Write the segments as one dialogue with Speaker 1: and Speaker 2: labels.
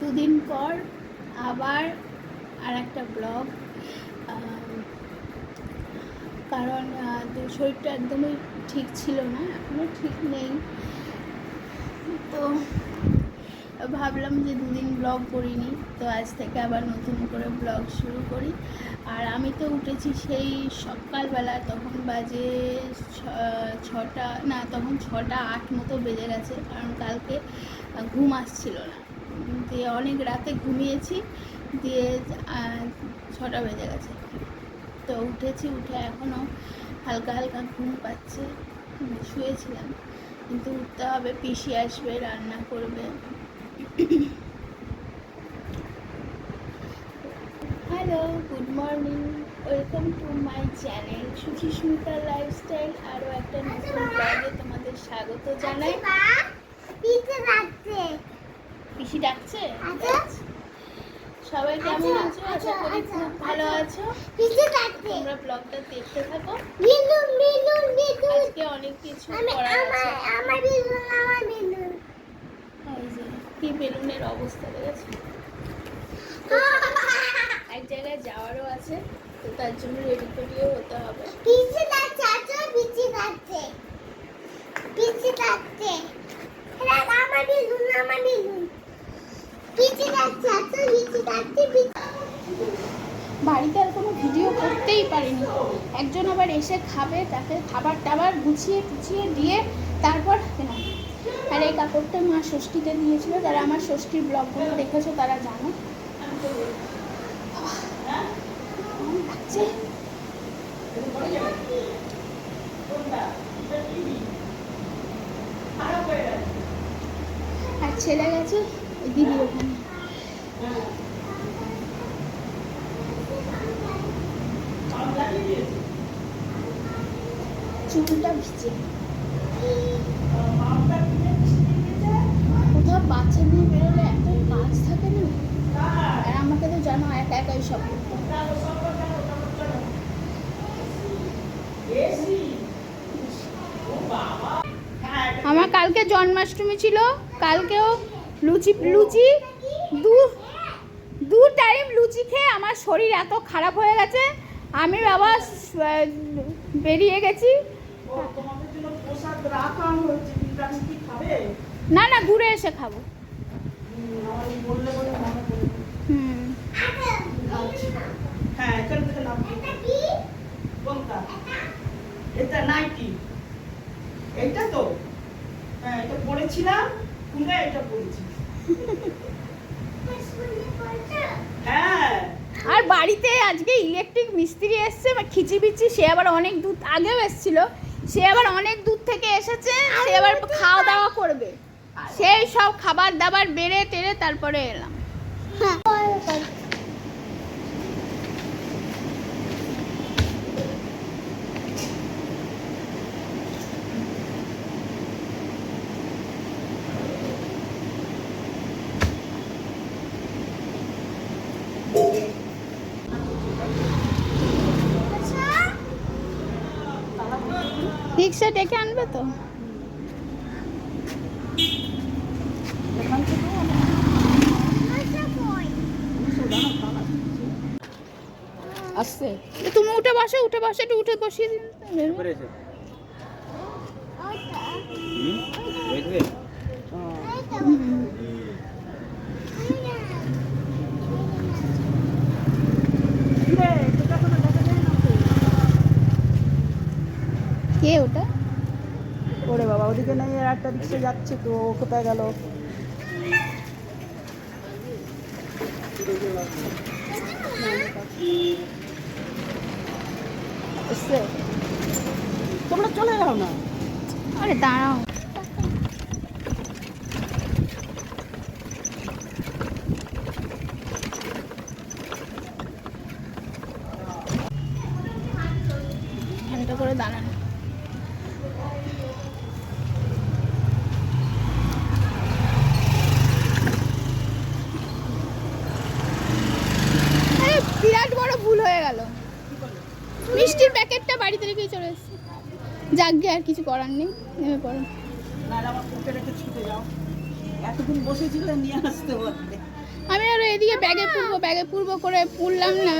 Speaker 1: দুদিন পর আবার আর একটা ব্লগ, কারণ শরীরটা একদমই ঠিক ছিল না, এখনও ঠিক নেই। তো ভাবলাম যে দুদিন ব্লগ করিনি, তো আজ থেকে আবার নতুন করে ব্লগ শুরু করি। আর আমি তো উঠেছি সেই সকালবেলা, তখন বাজে 6টা না, তখন 6:08 মতো বেজে গেছে, কারণ কালকে ঘুম আসছিল না, দিয়ে অনেক রাতে ঘুমিয়েছি, দিয়ে 6টা বেজে গেছে। তো উঠেছি, উঠে এখনও হালকা হালকা ঘুম পাচ্ছে, শুয়েছিলাম, কিন্তু উঠতে হবে, পিসি আসবে, রান্না করবে। Hello, good morning, welcome to my channel Suchismita lifestyle. আরও একটা নতুন ব্লগে তোমাদের স্বাগত জানাই। পিসি ডাকছে? সবাই কেমন আছো? আশা করি খুব ভালো আছো। তোমরা ব্লগটা দেখতে থাকো। আজকে অনেক কিছু করার আছে। কি বেলুনের অবস্থা দেখেছো? এক জায়গায় যাওয়ারও আছে, তো তার জন্য রেডি ফেডিও হতে হবে। বাড়িতে আর কোনো ভিডিও করতেই পারিনি। একজন আবার এসে খাবে, তাকে খাবার টাবার গুছিয়ে টুছিয়ে দিয়ে তারপর না। আর এই কাপড়টা মা ষষ্ঠীতে দিয়েছিল, যারা আমার ষষ্ঠীর ব্লগগুলো দেখেছো তারা জানো। আর ছেলে গেছে দিদি ওখানে। চুলটা ভিজে, কোথাও বাচ্চা নিয়ে বেরোলে একটাই কাজ থাকে না, আর আমাকে তো জানো একা একাই সব করতে। আমার কালকে জন্মাষ্টমী ছিল, কালকেও লুচি দু টাইম লুচি খেয়ে আমার শরীর এত খারাপ হয়ে গেছে, আমি বাবা বেরিয়ে গেছি। না না, ঘুরে এসে খাবো।
Speaker 2: এটা তো হ্যাঁ, এটা পড়েছিলাম, খুলে এটা পড়েছি। হ্যাঁ,
Speaker 1: আর বাড়িতে আজকে ইলেকট্রিক মিস্ত্রি এসছে, খিচিবিচি, সে আবার অনেক দূর আগেও এসেছিল, সে আবার অনেক দূর থেকে এসেছে, সে আবার খাওয়া দাওয়া করবে, সেই সব খাবার দাবার বেড়ে টেড়ে তারপরে এলাম। রিক্সা ডেকে আনবে তো?
Speaker 2: আসছে।
Speaker 1: তুমি উঠে বসো, একটু উঠে বসিয়ে দিন। কে ওটা?
Speaker 2: ওরে বাবা, ওদিকে নেই, আর একটা রিক্সা যাচ্ছে, তো ও কোথায় গেল? তোমরা চলে যাও না।
Speaker 1: আরে দাঁড়াও, ঘন্টা করে দাঁড়ানো। বিরাট বড় ভুল হয়ে গেল, মিষ্টির প্যাকেটটা বাড়িতে রেখেই চলে এসেছি। যাক, আর কিছু করার নেই, নেমে পড়ো।
Speaker 2: না, আমার পুকুরে রেখে ছুটে যাও, এতক্ষণ বসেছিল, নিয়ে আসতে বলতে।
Speaker 1: আমি আরো এদিকে ব্যাগে পুরবো করে পুরলাম না।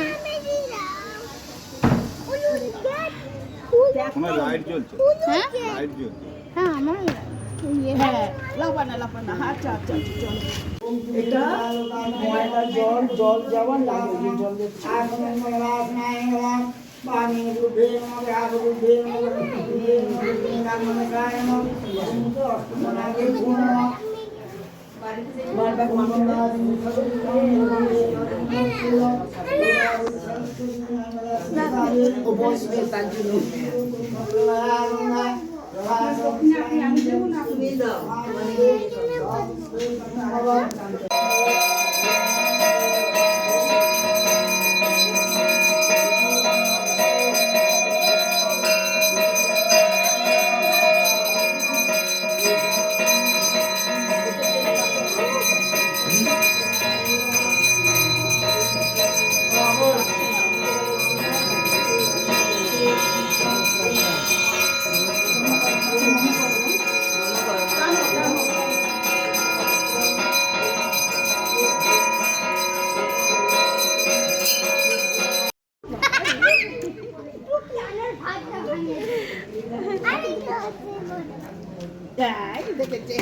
Speaker 3: তোমার লাইট জ্বলছে,
Speaker 1: হ্যাঁ
Speaker 3: লাইট জ্বলছে।
Speaker 1: হ্যাঁ আমার
Speaker 2: হ্যাঁ, লাফানা লাফানা, আচ্ছা আচ্ছা আচ্ছা, চলো। এটা ময়লা জল যাওয়ার লাগে, জল দিচ্ছি। ও বসবে তার জন্য। দেখেছে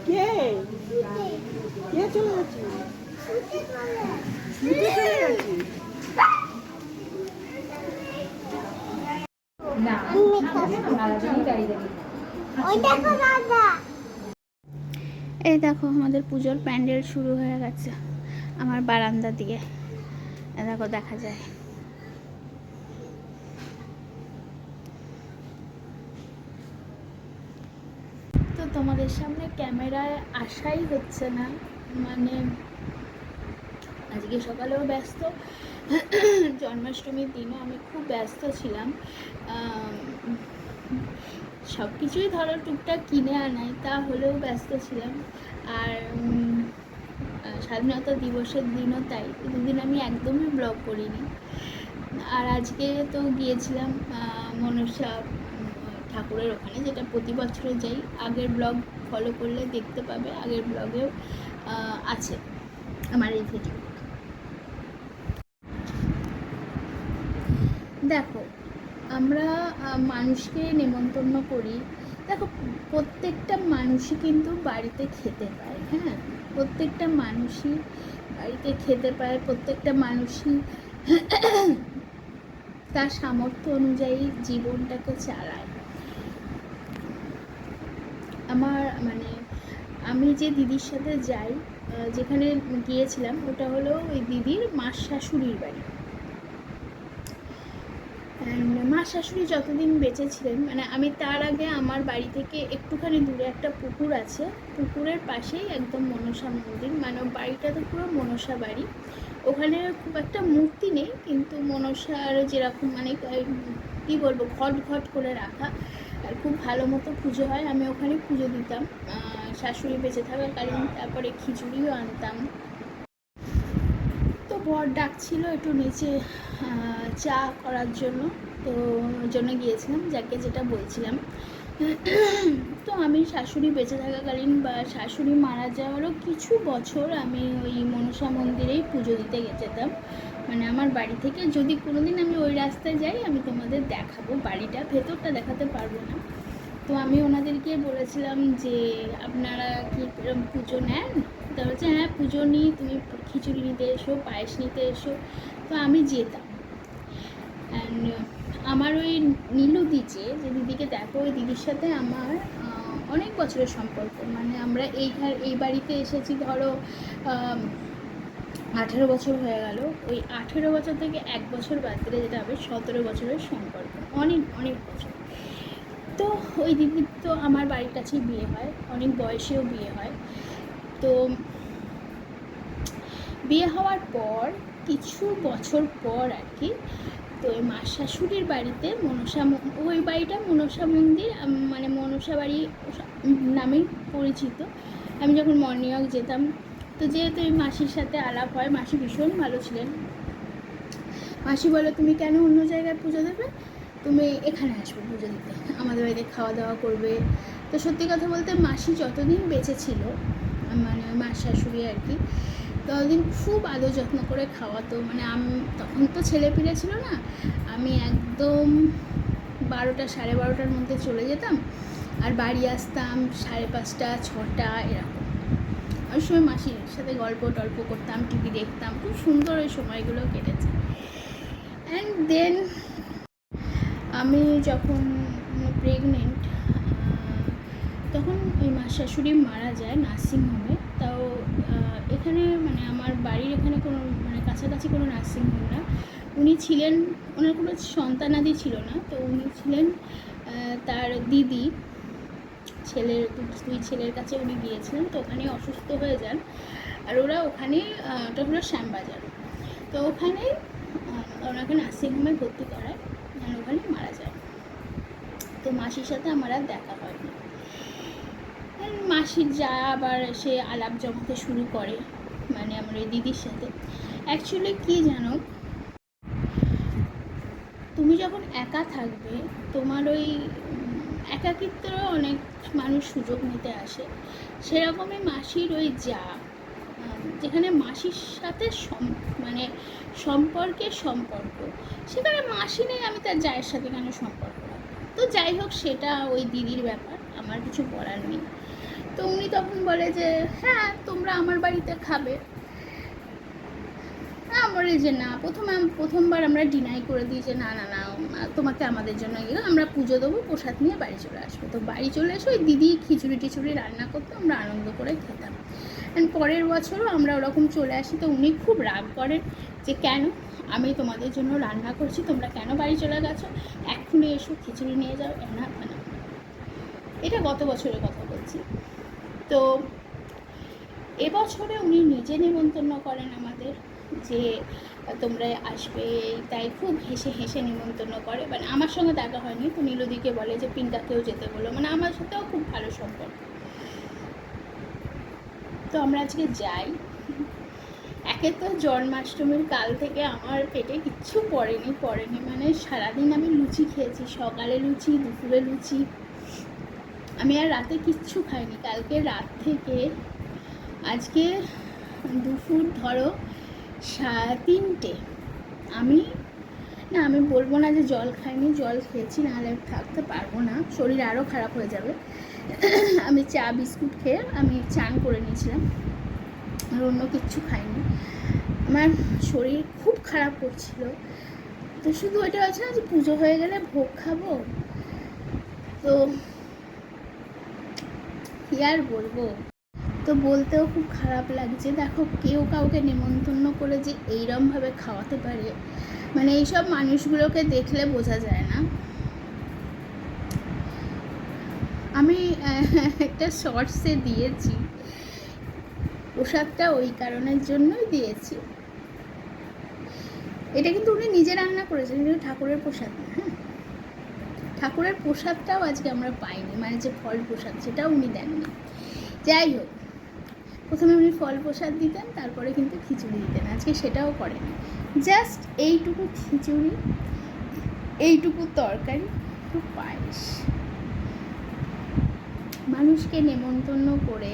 Speaker 2: কে কে চলে যাচ্ছে?
Speaker 1: এই দেখো আমাদের পুজোর প্যান্ডেল শুরু হয়ে গেছে আমার বারান্দা দিয়ে, দেখো দেখা যায়। তো তোমাদের সামনে ক্যামেরায় আসাই হচ্ছে না, মানে আজকে সকালেও ব্যস্ত, জন্মাষ্টমীর দিনও আমি খুব ব্যস্ত ছিলাম। সব কিছুই ধরো টুকটাক কিনে আনাই, তা হলেও ব্যস্ত ছিলাম। আর স্বাধীনতা দিবসের দিনও তাই, দুদিন আমি একদমই ব্লগ করিনি। আর আজকে তো গিয়েছিলাম মনসা ঠাকুরের ওখানে, যেটা প্রতি বছরে যাই। আগের ব্লগ ফলো করলে দেখতে পাবে, আগের ব্লগেও আছে আমার এই ভিডিও। দেখো আমরা মানুষকে নেমন্তন্ন করি, দেখো প্রত্যেকটা মানুষই কিন্তু বাড়িতে খেতে পায়, হ্যাঁ প্রত্যেকটা মানুষই বাড়িতে খেতে পায়, প্রত্যেকটা মানুষই তার সামর্থ্য অনুযায়ী জীবনটাকে চালায়। আমার মানে আমি যে দিদির সাথে যাই, যেখানে গিয়েছিলাম ওটা হলো ওই দিদির মার শাশুড়ির বাড়ি। মা শাশুড়ি যতদিন বেঁচে ছিলেন, মানে আমি তার আগে আমার বাড়ি থেকে একটুখানি দূরে একটা পুকুর আছে, পুকুরের পাশেই একদম মনসা মন্দির, মানে বাড়িটা তো পুরো মনসা বাড়ি। ওখানে খুব একটা মূর্তি নেই, কিন্তু মনসার যেরকম মানে কী বলবো ঘট ঘট করে রাখা, আর খুব ভালো মতো পুজো হয়। আমি ওখানে পুজো দিতাম শাশুড়ি বেঁচে থাকাকালীন, তারপরে খিচুড়িও আনতাম। তো বর ডাকছিল একটু নিচে চা করার জন্য, তো ওই জন্য গিয়েছিলাম, যাকে যেটা বলছিলাম। তো আমি শাশুড়ি বেঁচে থাকাকালীন বা শাশুড়ি মারা যাওয়ারও কিছু বছর আমি ওই মনসা মন্দিরেই পুজো দিতে যেতাম। মানে আমার বাড়ি থেকে যদি কোনো দিন আমি ওই রাস্তায় যাই, আমি তোমাদের দেখাবো বাড়িটা, ভেতরটা দেখাতে পারবো না। তো আমি ওনাদেরকে বলেছিলাম যে আপনারা কি পুজো নেন? তা বলছে হ্যাঁ পুজো নিই, তুমি খিচুড়ি নিতে এসো, পায়েস নিতে এসো। তো আমি যেতাম। অ্যান্ড আমার ওই নীলুদি যে দিদিকে দেখো, ওই দিদির সাথে আমার অনেক বছরের সম্পর্ক। মানে আমরা এই বাড়িতে এসেছি ধরো 18 বছর হয়ে গেল। ওই 18 বছর থেকে 1 বছর বাদ দিলে যেটা হবে 17 বছরের সম্পর্ক, অনেক অনেক বছর। তো ওই দিদির তো আমার বাড়ির কাছেই বিয়ে হয়, অনেক বয়সেও বিয়ে হয়। তো বিয়ে হওয়ার পর কিছু বছর পর আর কি, তো ওই মা শাশুড়ির বাড়িতে ওই বাড়িটা মনসা মন্দির, মানে মনসা বাড়ি নামেই পরিচিত। আমি যখন মর্নিং ওয়াক যেতাম, তো যেহেতু ওই মাসির সাথে আলাপ হয়, মাসি ভীষণ ভালো ছিলেন। মাসি বলে তুমি কেন অন্য জায়গায় পুজো দেবে, তুমি এখানে আসবে পুজো দিতে, আমাদের বাড়িতে খাওয়া দাওয়া করবে। তো সত্যি কথা বলতে মাসি যতদিন বেঁচে ছিল, মানে মা শাশুড়ি আর কি, ততদিন খুব আদর যত্ন করে খাওয়াতো। মানে আমি তখন তো ছেলে পিলে ছিল না, আমি একদম 12টা 12:30টার মধ্যে চলে যেতাম আর বাড়ি আসতাম 5:30 6টা এরকম। ওই সময় মাসির সাথে গল্প টল্প করতাম, টিভি দেখতাম, খুব সুন্দর ওই সময়গুলো কেটেছে। অ্যান্ড দেন আমি যখন প্রেগনেন্ট, তখন ওই মা শাশুড়ি মারা যায় নার্সিংহোমে। তাও এখানে মানে আমার বাড়ির এখানে কোনো মানে কাছাকাছি কোনো নার্সিংহোম না। উনি ছিলেন, ওনার কোনো সন্তানাদি ছিল না, তো উনি ছিলেন তার দিদি ছেলের দুই ছেলের কাছে উনি গিয়েছিলেন। তো ওখানে অসুস্থ হয়ে যান, আর ওরা ওখানে, ওটা হলো শ্যামবাজার, তো ওখানে ওনাকে নার্সিংহোমে ভর্তি করায়, আর ওখানে মারা যায়। তো মাসির সাথে আমার আর দেখা হয়নি। মাসির যা আবার সে আলাপ জমাতে শুরু করে, মানে আমার ওই দিদির সাথে। অ্যাকচুয়ালি কী জানো, তুমি যখন একা থাকবে, তোমার ওই একাকিত্বের অনেক মানুষ সুযোগ নিতে আসে। সেরকমই মাসির ওই যা, যেখানে মাসির সাথে মানে সম্পর্ক, সেখানে মাসি নেই, আমি তার জায়ের সাথে কেন সম্পর্ক রাখবো। তো যাই হোক, সেটা ওই দিদির ব্যাপার, আমার কিছু বলার নেই। তো উনি তখন বলে যে হ্যাঁ তোমরা আমার বাড়িতে খাবে। বলে যে না, প্রথমবার আমরা ডিনাই করে দিই যে না না না, তোমাকে আমাদের জন্য গেলে আমরা পুজো দেবো, প্রসাদ নিয়ে বাড়ি চলে আসবো। তো বাড়ি চলে এসে ওই দিদি খিচুড়ি টিচুড়ি রান্না করতো, আমরা আনন্দ করে খেতাম। অ্যান্ড পরের বছরও আমরা ওরকম চলে আসি। তো উনি খুব রাগ করেন যে কেন আমি তোমাদের জন্য রান্না করছি, তোমরা কেন বাড়ি চলে গেছো, এক্ষুনি এসো খিচুড়ি নিয়ে যাও, না না। এটা গত বছরের কথা বলছি। তো এবছরে উনি নিজে নিমন্ত্রণ করেন আমাদের যে তোমরা আসবে, তাই খুব হেসে হেসে নিমন্ত্রণ করে। মানে আমার সঙ্গে দেখা হয়নি, তো নীলদিকে বলে যে পিঙ্কাকেও যেতে বলো, মানে আমার সাথেও খুব ভালো সম্পর্ক। তো আমরা আজকে যাই। একে তো জন্মাষ্টমীর কাল থেকে আমার পেটে কিচ্ছু পড়েনি, মানে সারাদিন আমি লুচি খেয়েছি, সকালে লুচি, দুপুরে লুচি, আমি আর রাতে কিচ্ছু খাইনি। কালকে রাত থেকে আজকে দুপুর ধরো 3টে, আমি বলবো না যে জল খাইনি, জল খেয়েছি, নাহলে থাকতে পারবো না, শরীর আরও খারাপ হয়ে যাবে। আমি চা বিস্কুট খেয়ে আমি চান করে নিয়েছিলাম, আর অন্য কিচ্ছু খাইনি। আমার শরীর খুব খারাপ করছিল। তো শুধু ওইটা হচ্ছে না যে পুজো হয়ে গেলে ভোগ খাবো, তো কী আর বলবো। তো বলতেও খুব খারাপ লাগছে। দেখো, কেউ কাউকে নেমন্তন্ন করে যে এইরমভাবে খাওয়াতে পারে, মানে এইসব মানুষগুলোকে দেখলে বোঝা যায় না। আমি একটা শর্টসে দিয়েছি, প্রসাদটা ওই কারণের জন্যই দিয়েছি। এটা কিন্তু উনি নিজে রান্না করেছেন, কিন্তু ঠাকুরের প্রসাদ না। হ্যাঁ, ঠাকুরের প্রসাদটাও আজকে আমরা পাইনি, মানে যে ফল প্রসাদ সেটাও উনি দেননি। যাই হোক, প্রথমে উনি ফল প্রসাদ দিতেন, তারপরে কিন্তু খিচুড়ি দিতেন, আজকে সেটাও করেন। জাস্ট এইটুকু খিচুড়ি, এইটুকু তরকারি, একটু পায়েস, মানুষকে নেমন্তন্ন করে।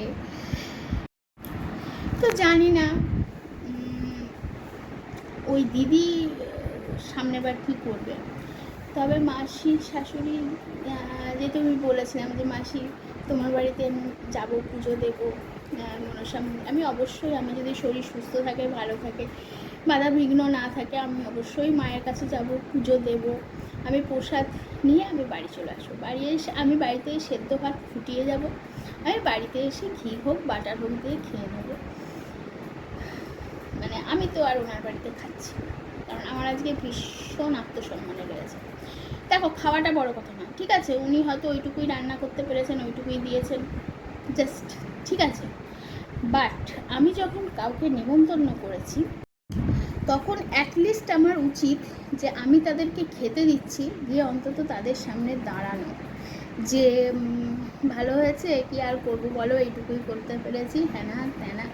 Speaker 1: তো জানি না ওই দিদি সামনেবার কী করবে। তবে মাসির শাশুড়ি, যে তুমি বলেছিলাম যে মাসি তোমার বাড়িতে যাবো, পুজো দেবো মনসামী, আমি অবশ্যই, আমি যদি শরীর সুস্থ থাকে, ভালো থাকে, বাধা বিঘ্ন না থাকে, আমি অবশ্যই মায়ের কাছে যাব, পুজো দেব। আমি প্রসাদ নিয়ে আমি বাড়ি চলে আসবো। বাড়ি এসে আমি বাড়িতে সেদ্ধ ভাত ফুটিয়ে যাব, আমি বাড়িতে এসে ঘি হোক বাটার হোক দিয়ে খেয়ে নেবো। মানে আমি তো আর ওনার বাড়িতে খাচ্ছি না, কারণ আমার আজকে ভীষণ আত্মসম্মানে রয়েছে। দেখো, খাওয়াটা বড় কথা না, ঠিক আছে, উনি হয়তো ওইটুকুই রান্না করতে পেরেছেন, ওইটুকুই দিয়েছেন, জাস্ট ঠিক আছে। বাট আমি যখন কাউকে নেমন্তন্ন করেছি, তখন অ্যাটলিস্ট আমার উচিত যে আমি তাদেরকে খেতে দিচ্ছি, দিয়ে অন্তত তাদের সামনে দাঁড়ানো, যে ভালো হয়েছে, কি আর করবো বলো, এইটুকুই করতে পেরেছি, হ্যাঁ না ত্যানা।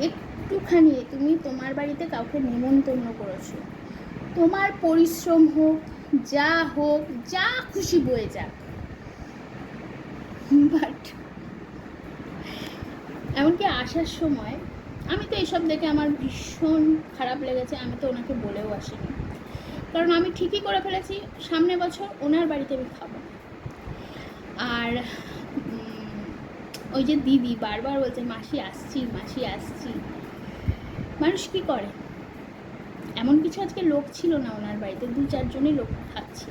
Speaker 1: একটুখানি তুমি তোমার বাড়িতে কাউকে নেমন্তন্ন করেছো, তোমার পরিশ্রম হোক, যা খুশি বয়ে যাক, বাট এমনকি আসার সময় আমি তো এইসব দেখে আমার ভীষণ খারাপ লেগেছে। আমি তো ওনাকে বলেও আসিনি, কারণ আমি ঠিকই করে ফেলেছি সামনে বছর ওনার বাড়িতে আমি খাবো। আর ওই যে দিদি বারবার বলছে মাসি আসছি, মাসি আসছি। মানুষ কী করে, এমন কিছু আজকে লোক ছিল না ওনার বাড়িতে, 2-4 জনই লোক থাকছে,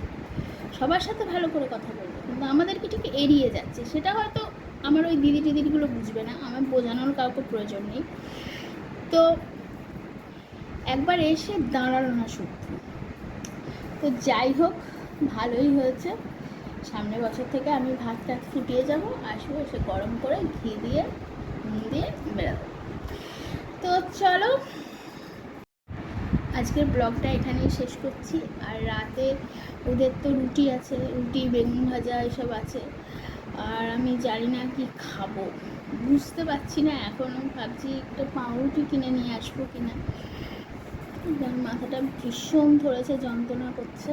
Speaker 1: সবার সাথে ভালো করে কথা বলবে, কিন্তু আমাদেরকে ঠিক এড়িয়ে যাচ্ছে। সেটা হয়তো আমার ওই দিদিগুলো বুঝবে না, আমার বোঝানোর কাউকে প্রয়োজন নেই। তো একবার এসে দাঁড়ালো না সত্যি। তো যাই হোক, ভালোই হয়েছে। সামনের বছর থেকে আমি ভাতটা ফুটিয়ে যাব, আসবো, এসে গরম করে ঘি দিয়ে নুন দিয়ে বেরাবো। তো চলো, আজকের ব্লগটা এখানেই শেষ করছি। আর রাতে ওদের তো রুটি আছে, রুটি বেগুন ভাজা এসব আছে, আর আমি জানি না কি খাবো, বুঝতে পারছি না এখনও। ভাবছি একটা পাউরুটি কিনে নিয়ে আসবো কিনা, মাথাটা ভীষণ ধরেছে, যন্ত্রণা করছে।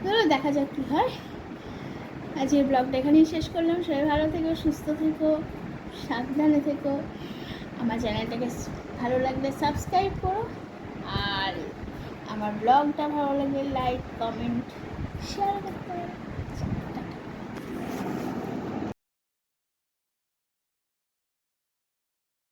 Speaker 1: ধরো দেখা যাক কী হয়। আজকের ব্লগটা এখানেই শেষ করলাম। সবাই ভালো থেকো, সুস্থ থেকো, সাবধানে থেকো। আমার চ্যানেলটাকে ভালো লাগলে সাবস্ক্রাইব করো, আর আমার ব্লগটা ভালো লাগলে লাইক, কমেন্ট, শেয়ার করতে পারো।